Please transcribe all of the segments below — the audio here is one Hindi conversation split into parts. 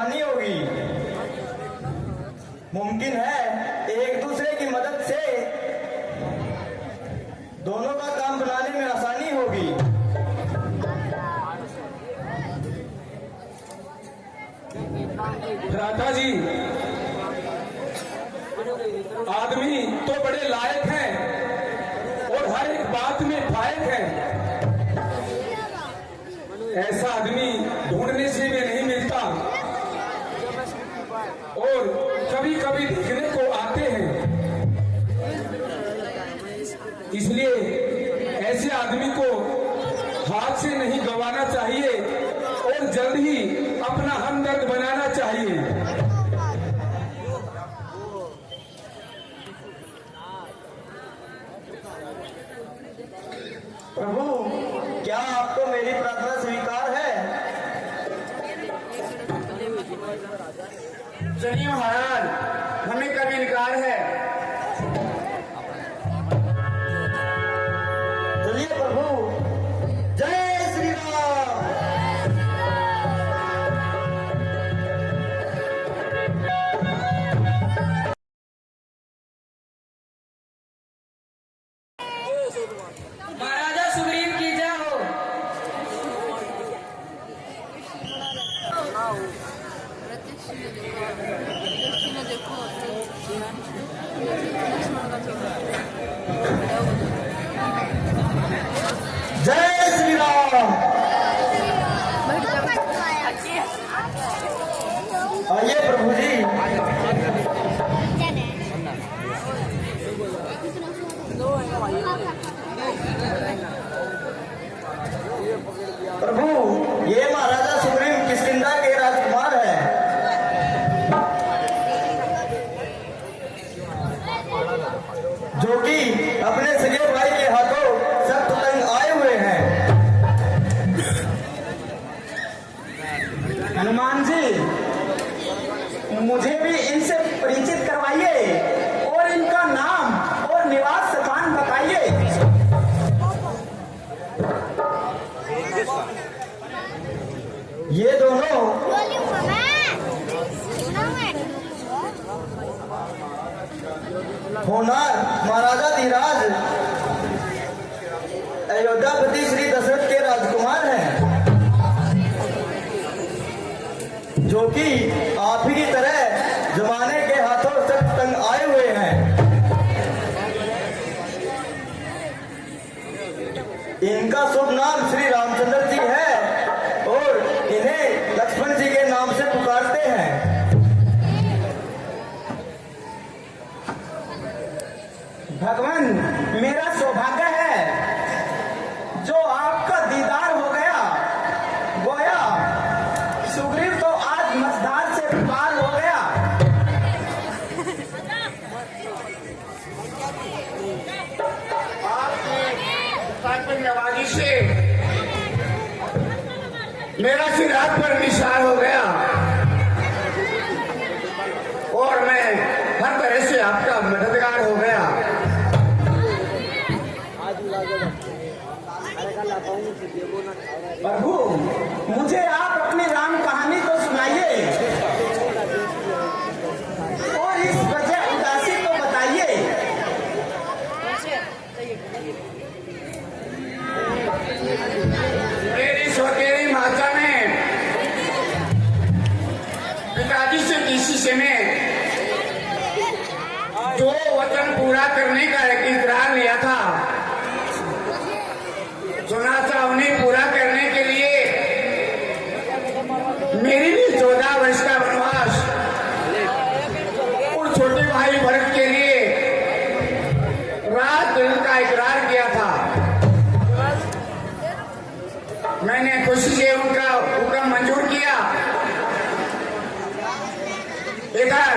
आसानी होगी। मुमकिन है एक दूसरे की मदद से दोनों का काम बनाने में आसानी होगी। राधा जी, आदमी तो बड़े लायक हैं और हर एक बात में फायक हैं। ऐसा आदमी ढूंढने से भी नहीं मिलता और कभी कभी दिखने को आते हैं। इसलिए ऐसे आदमी को हाथ से नहीं गंवाना चाहिए और जल्द ही अपना हमदर्द बनाना चाहिए। प्रभु, क्या आपको मेरी प्रार्थना स्वीकार है? चलिए महाराज, हमें कब इनकार है। चलिए प्रभु, जय श्री राम। महाराजा सुग्रीव की जय हो। जय श्री राम। आइए प्रभु जी। प्रभु, ये महाराजा सुग्रीव किष्किंधा के राजकुमार हैं, जो कि अपने सगे भाई के हाथों सख्त तंग आए हुए हैं। हनुमान जी, मुझे भी इनसे परिचित करवाइए और इनका नाम और निवास स्थान बताइए। ये दोनों होनार महाराजा धीराज अयोध्यापति श्री दशरथ के राजकुमार हैं, जो कि आप ही की तरह जमाने के हाथों सख्त तंग आए हुए हैं। इनका शुभ नाम श्री रामचंद्र जी है और इन्हें लक्ष्मण जी के नाम से पुकारते हैं। भगवान, मेरा सौभाग्य है जो आपका दीदार हो गया। गोया सुग्रीव तो आज मझधार से पार हो गया। आपकी नवाजी से मेरा सिर हाथ पर निशान हो गया और मैं हर तरह से आपका मददगार हो गया। प्रभु, मुझे आप अपनी राम कहानी तो सुनाइए और इस वजह उदासी को बताइए। मेरी सौतेली माता ने पिताजी से किसी से में जो वचन पूरा करने का एक इकरार लिया था, सुना था उन्हें पूरा करने के लिए मेरी भी 14 वर्ष का वनवास और छोटे भाई भरत के लिए रात दिन का इकरार किया था। मैंने खुशी से उनका हुक्म मंजूर किया। इधर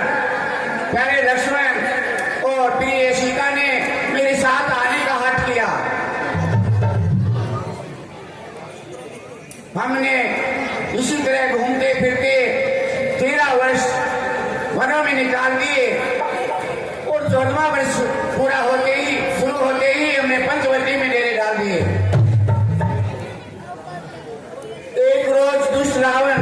प्यारे लक्ष्मण और प्रिय सीता ने मेरे साथ आने का हट किया। हमने इसी तरह घूमते फिरते 13 वर्ष वनों में निकाल दिए और 14वां वर्ष पूरा होते ही शुरू होते ही हमने पंचवटी में डेरे डाल दिए। एक रोज दुष्ट रावण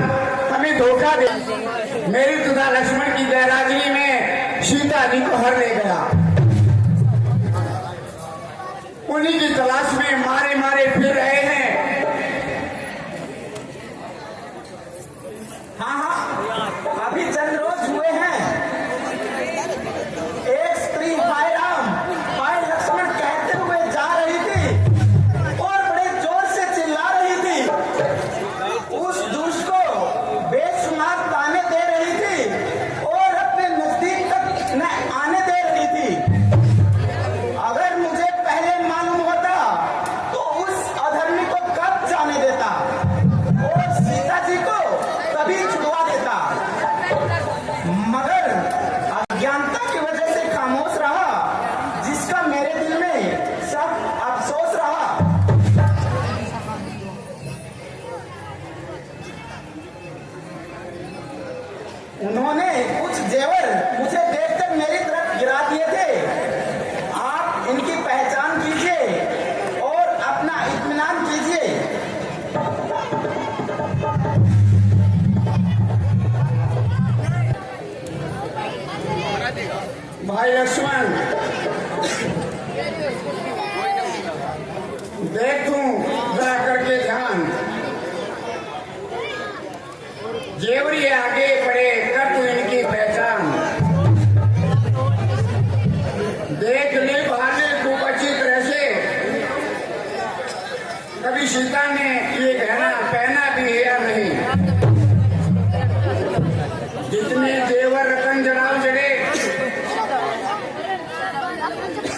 हमें धोखा धोखा दे मेरी तथा लक्ष्मण की गैरहाजिरी में सीता जी को हर ले गया। उन्हीं की तलाश में मारे मारे फिर रहे हैं। हाँ, अभी चंद रोज हुए हैं। एक स्त्री भाई राम भाई लक्ष्मण कहते हुए जा रही थी और बड़े जोर से चिल्ला रही थी। उस दुष्ट को बेशुमार ताने दे रही थी और अपने नजदीक तक न आने दे रही थी। अगर मुझे पहले मालूम होता तो उस अधर्मी को कब जाने देता और सीता जी को कभी छुड़वा देता, मगर अज्ञानता की वजह से खामोश रहा, जिसका मेरे दिल में सब अफसोस रहा। उन्होंने कुछ जेवर मुझे देखकर मेरी तरफ गिरा दिए थे। आप इनकी पहचान कीजिए और अपना इत्मीनान कीजिए। भाई लक्ष्मण, देख तू जरा करके ध्यान, जेवरी आगे पड़े कर तू इनकी पहचान। देख ले बहाने खूब अच्छी तरह से, कभी सीता ने ये गहना पहना भी है या नहीं। जितने जेवर रतन जनाब जड़े,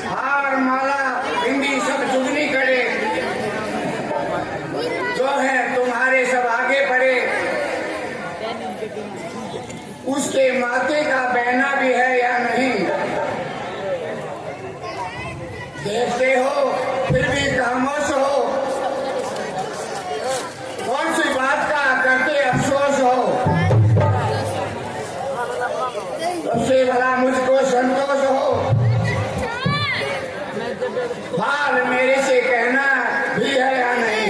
हार माला बिंदी सब जुगनी करे, जो है तुम्हारे सब आगे पड़े। उसके माथे का बहना भी है या नहीं। देखते हो फिर भी खामोश हो, कौन सी बात का करते अफसोस हो। सबसे भला मुझको संतोष हो, हाल मेरे से कहना भी है या नहीं।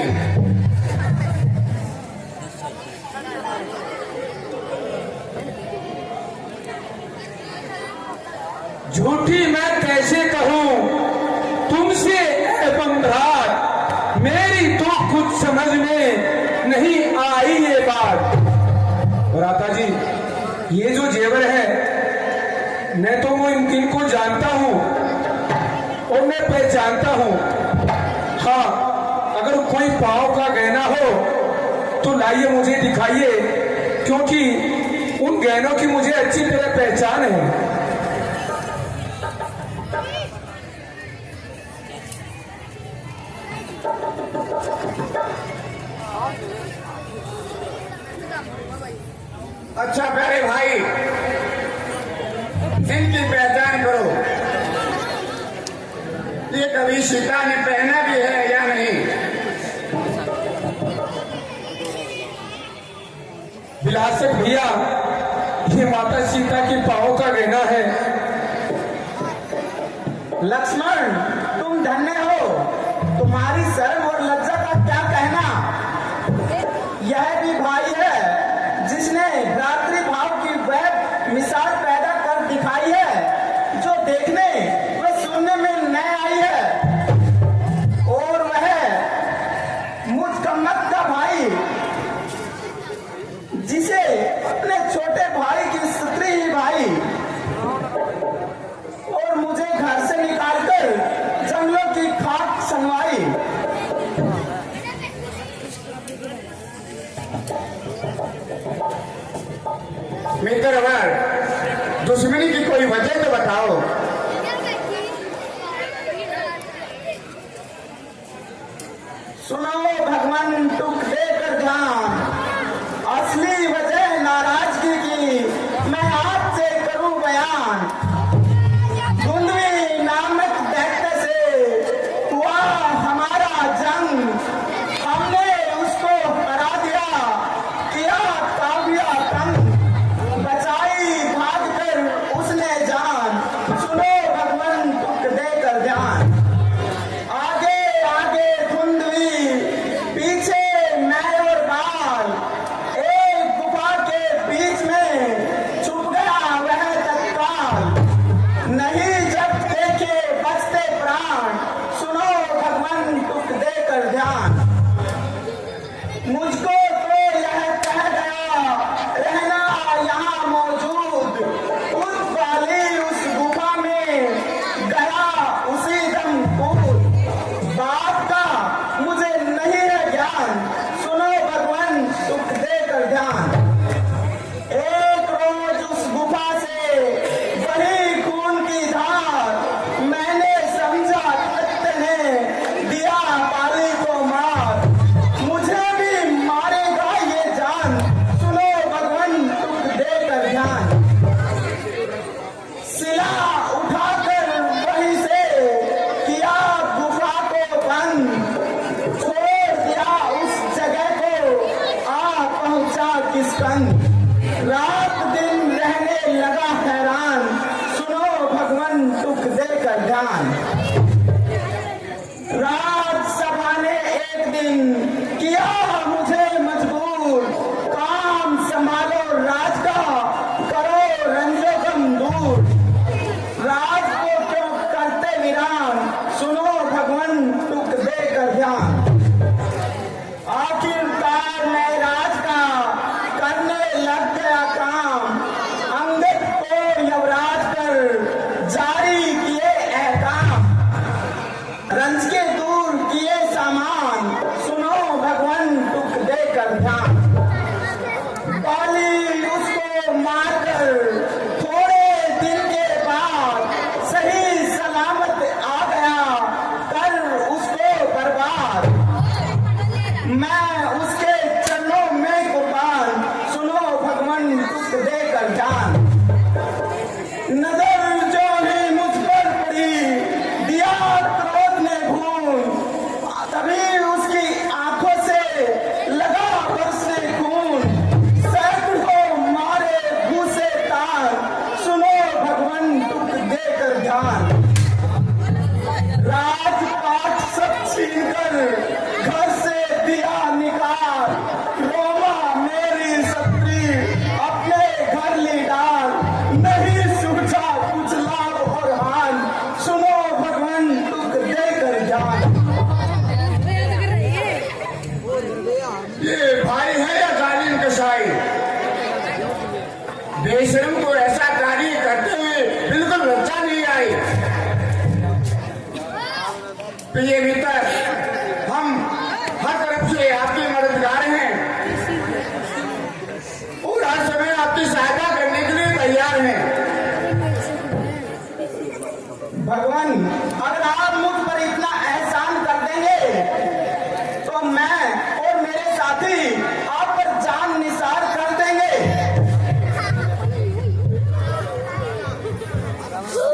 झूठी मैं कैसे कहूं तुमसे बंधार, मेरी तो खुद समझ में नहीं आई ये बात। राधा जी, ये जो जेवर है मैं तो वो इनको जानता हूं और मैं पहचानता हूं। हाँ, अगर कोई पाँव का गहना हो तो लाइए मुझे दिखाइए, क्योंकि उन गहनों की मुझे अच्छी तरह पहचान है। अच्छा प्यारे भाई, इनकी पहचान करो। ये कभी सीता ने पहना भी है या नहीं। विलासक भैया, ये माता सीता की पाँव का गहना है। लक्ष्मण, तुम धन्य हो, तुम्हारी शर्म और लज्जा का क्या कहना। यह भी भाई है जिसने भ्रातृ भाव की वह मिसाल पैदा कर दिखाई है जो देखने व सुनने में न आई है। और वह मुझ कम्मत का भाई, जिसे अपने छोटे भाई की स्त्री ही भाई और मुझे घर से निकालकर जंगलों की खाक सनवाई। मित्रवर, दुश्मनी की कोई वजह तो बताओ। सुनो भगवान, टुक देकर ध्यान, असली वजह नाराजगी की मैं आपसे करूं बयान। धुंधवी नामक दैत्य से हुआ हमारा जंग, हमने उसको हरा दिया, किया काव्या तंग, बचाई भाग कर उसने जान। लग गया काम, अंगद को युवराज कर जारी किए एहकाम, रंज के दूर किए सामान, सुनो भगवान टुक देकर ध्यान। बाली उसको मारकर थोड़े दिन के बाद सही सलामत आ गया कर उसको बर्बाद। मैं उसके चरणों में कुर्बान, सुनो भगवान टुक देकर जान। नजर जो ही मुझ पर पड़ी दिया क्रोध ने भून, तभी उसकी आंखों से लगा बरसने खून। सैकड़ों मारे घूसे तार, सुनो भगवान टुक देकर ध्यान। राजपाट सब छीनकर घर से दिया निकाल, रोमा मेरी सत्री अपने घर ली डाल। नहीं सूझा कुछ लाभ और हान, सुनो भगवान टुक देकर जान। ये भाई है या जालिम कसाई? बेशरम को ऐसा कार्य करते हुए बिल्कुल लज्जा नहीं आई। प्रिय मित्र, हम हर तरफ से आपके मददगार हैं और हर समय आपकी सहायता करने के लिए तैयार हैं। भगवान अगर आप मुझ पर इतना एहसान कर देंगे तो मैं और मेरे साथी आप पर जान निसार कर देंगे।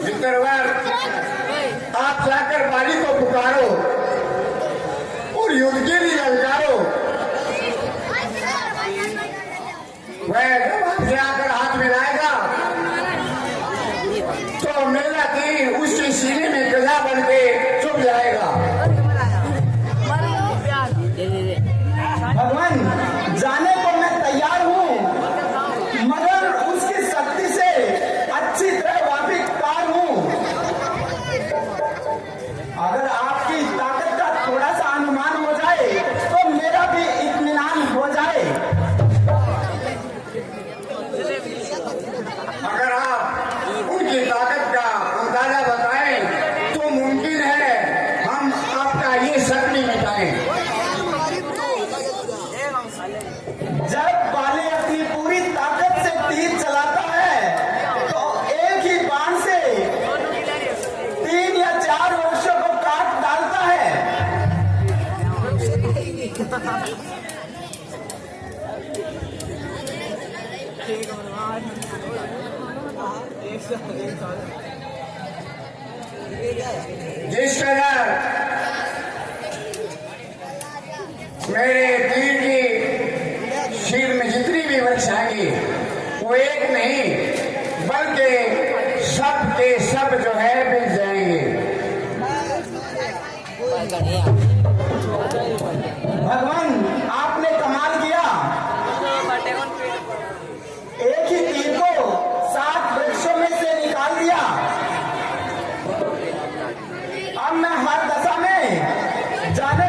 मित्रवर, आप जाकर बाली को पुकारो और युद्ध के लिए ललकारो। वह जब आपसे आकर हाथ मिलाएगा तो मेरा तीर उसके सीने में गजा बन के चुभ जाएगा। भगवान जाने को मैं तैयार हूँ, मगर उसकी शक्ति से अच्छी तरह वाकिफदार हूँ। अगर आपकी ताकत का थोड़ा सा अनुमान हो जाए तो मेरा भी इत्मीनान हो जाए। अगर आप उनकी ताकत का अंदाजा बताएं तो मुमकिन है हम आपका ये शक भी मिटाएं। जब बाली अपनी पूरी ताकत से तीर चलाता है तो एक ही बाण से 3 या 4 वृक्षों को काट डालता है। जिस तरह मेरे तीर की शीर में जितनी भी वृक्ष आएंगे वो एक नहीं बल्कि सब के सब जो है बिक जाएंगे। भगवान आपने कमाल किया, एक ही तीर को 7 वृक्षों में से निकाल दिया। अब मैं हर दशा में जाने